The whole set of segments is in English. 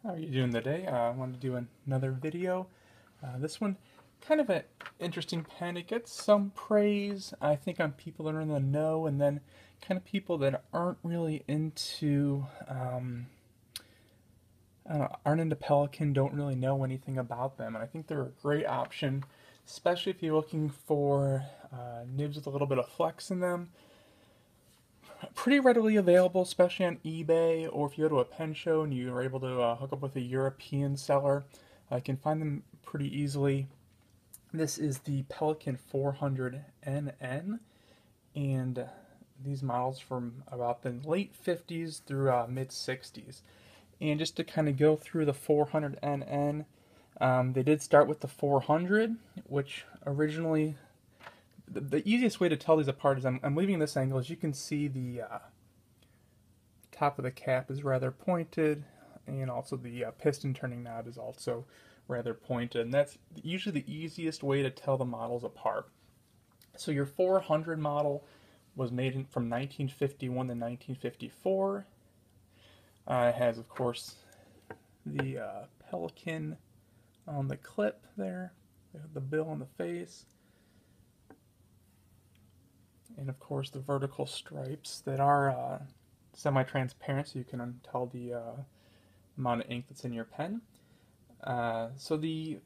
How are you doing today? I wanted to do another video. This one, kind of an interesting pen. It gets some praise, I think, on people that are in the know, and then kind of people that aren't really into, I don't know, aren't into Pelikan, don't really know anything about them. And I think they're a great option, especially if you're looking for nibs with a little bit of flex in them. Pretty readily available, especially on eBay, or if you go to a pen show and you are able to hook up with a European seller, you can find them pretty easily. This is the Pelikan 400NN, and these models from about the late 50s through mid 60s. And just to kind of go through the 400NN, they did start with the 400, which originally the easiest way to tell these apart is I'm leaving this angle. As you can see, the top of the cap is rather pointed, and also the piston turning knob is also rather pointed, and that's usually the easiest way to tell the models apart. So your 400 model was made from 1951 to 1954. It has, of course, the Pelikan on the clip there, the bill on the face, and of course the vertical stripes that are semi-transparent, so you can tell the amount of ink that's in your pen. So the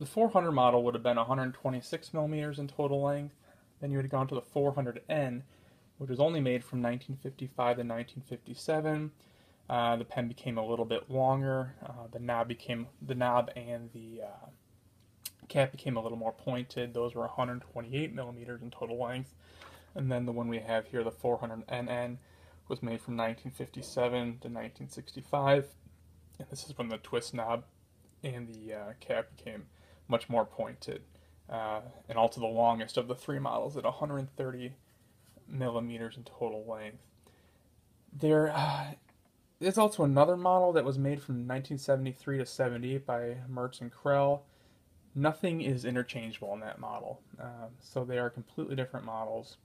400 model would have been 126 millimeters in total length. Then you would have gone to the 400N, which was only made from 1955 to 1957. The pen became a little bit longer. The knob and the cap became a little more pointed. Those were 128 millimeters in total length. And then the one we have here, the 400NN, was made from 1957 to 1965. And this is when the twist knob and the cap became much more pointed. And also the longest of the three models at 130 millimeters in total length. There's also another model that was made from 1973 to 78 by Mertz and Krell. Nothing is interchangeable in that model. So they are completely different models.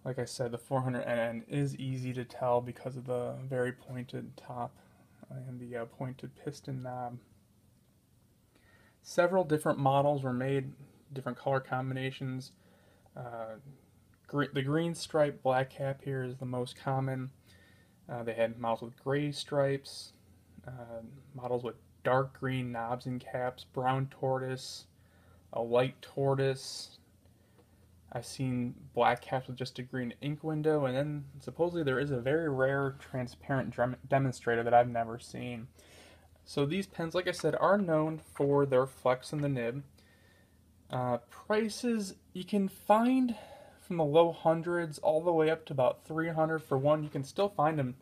Like I said, the 400NN is easy to tell because of the very pointed top and the pointed piston knob. Several different models were made, different color combinations. The green stripe black cap here is the most common. They had models with gray stripes, models with dark green knobs and caps, brown tortoise, a light tortoise. I've seen black caps with just a green ink window, and then supposedly there is a very rare transparent demonstrator that I've never seen. So these pens, like I said, are known for their flex in the nib. Prices you can find from the low hundreds all the way up to about 300 for one. You can still find them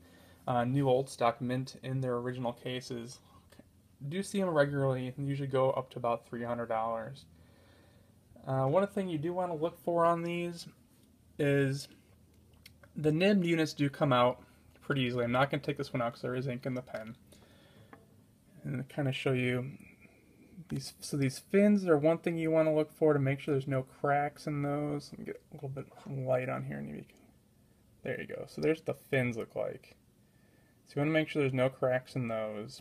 new old stock mint in their original cases. Do see them regularly, and usually go up to about $300. One thing you do want to look for on these is the nib units do come out pretty easily. I'm not going to take this one out because there is ink in the pen. And to kind of show you these, so these fins are one thing you want to look for to make sure there's no cracks in those. Let me get a little bit of light on here, and maybe there you go. So there's the fins look like. So you want to make sure there's no cracks in those.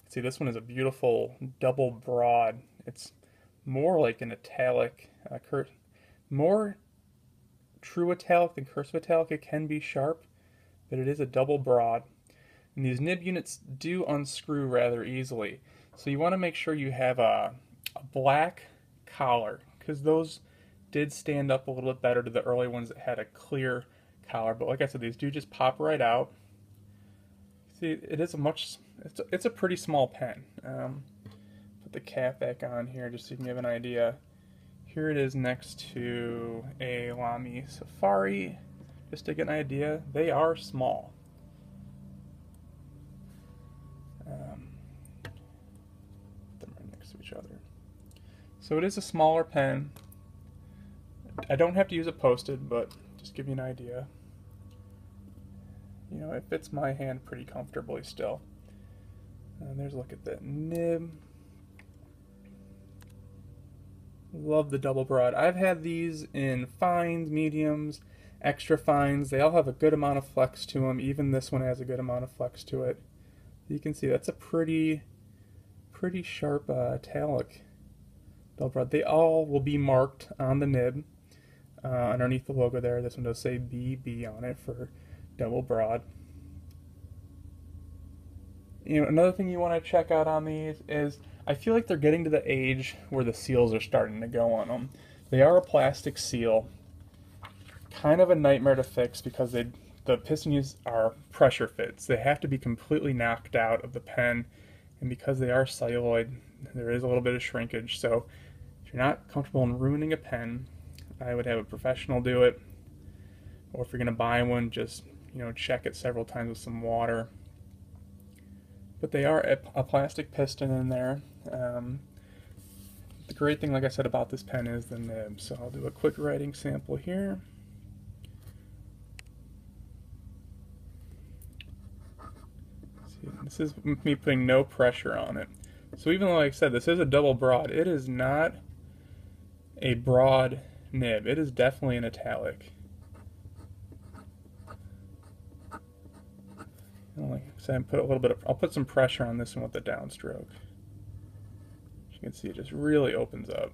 See, this one is a beautiful double broad. It's more like an italic, more true italic than cursive italic. It can be sharp, but it is a double broad. And these nib units do unscrew rather easily. So you want to make sure you have a black collar, because those did stand up a little bit better to the early ones that had a clear collar. But like I said, these do just pop right out. See, it is it's a pretty small pen. Put the cap back on here just so you can give an idea. Here it is next to a Lamy Safari. Just to get an idea, they are small. Put them right next to each other. So it is a smaller pen. I don't have to use it posted, but just give you an idea. You know, it fits my hand pretty comfortably still. And there's a look at that nib. Love the double broad. I've had these in fines, mediums, extra fines. They all have a good amount of flex to them. Even this one has a good amount of flex to it. You can see that's a pretty sharp Italic double broad. They all will be marked on the nib underneath the logo there. This one does say BB on it for double broad. You know, another thing you want to check out on these is I feel like they're getting to the age where the seals are starting to go on them. They are a plastic seal, kind of a nightmare to fix because the pistons are pressure fits. They have to be completely knocked out of the pen, and because they are celluloid, there is a little bit of shrinkage. So if you're not comfortable in ruining a pen, I would have a professional do it. Or if you're going to buy one, just check it several times with some water. But they are a plastic piston in there. The great thing, like I said, about this pen is the nib. So I'll do a quick writing sample here. See, this is me putting no pressure on it. So even though, like I said, this is a double broad, it is not a broad nib. It is definitely an Italic. Like I said, I'll put some pressure on this one with the downstroke. As you can see, it just really opens up.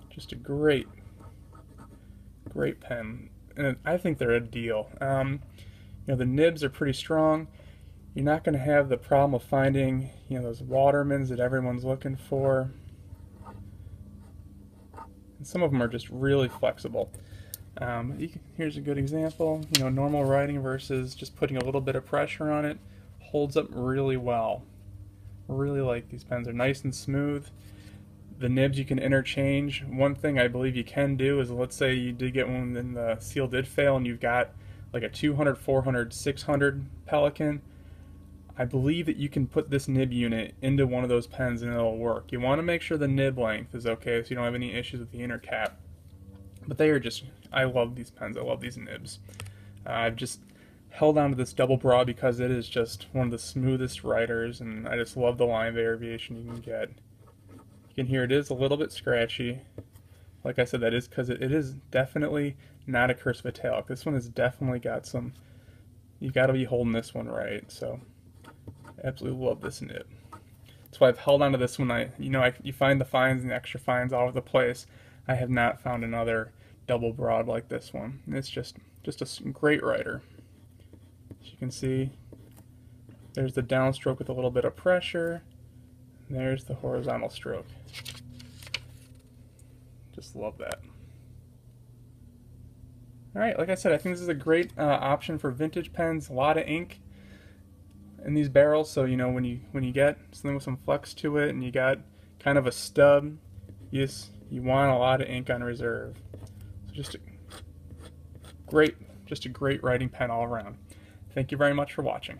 Just a great pen, and I think they're a deal. The nibs are pretty strong. You're not going to have the problem of finding those Watermans that everyone's looking for. And some of them are just really flexible. Here's a good example. Normal writing versus just putting a little bit of pressure on it holds up really well. Really like these pens. They're nice and smooth. The nibs you can interchange. One thing I believe you can do is, let's say you did get one and the seal did fail and you've got like a 200, 400, 600 Pelikan. I believe that you can put this nib unit into one of those pens and it'll work. You want to make sure the nib length is okay so you don't have any issues with the inner cap. But they are I love these pens. I love these nibs. I've just held on to this double broad because it is just one of the smoothest writers, and I just love the line variation you can get. You can hear it is a little bit scratchy. Like I said, that is because it is definitely not a cursive Italic. This one has definitely got some, you got to be holding this one right. So absolutely love this nib. That's why I've held on to this one. You find the fines and the extra fines all over the place. I have not found another double broad like this one. It's just a great writer. As you can see, there's the downstroke with a little bit of pressure. And there's the horizontal stroke. Just love that. Alright, like I said, I think this is a great option for vintage pens. A lot of ink in these barrels, so when you get something with some flex to it and you got kind of a stub, you want a lot of ink on reserve. So just a great writing pen all around. Thank you very much for watching.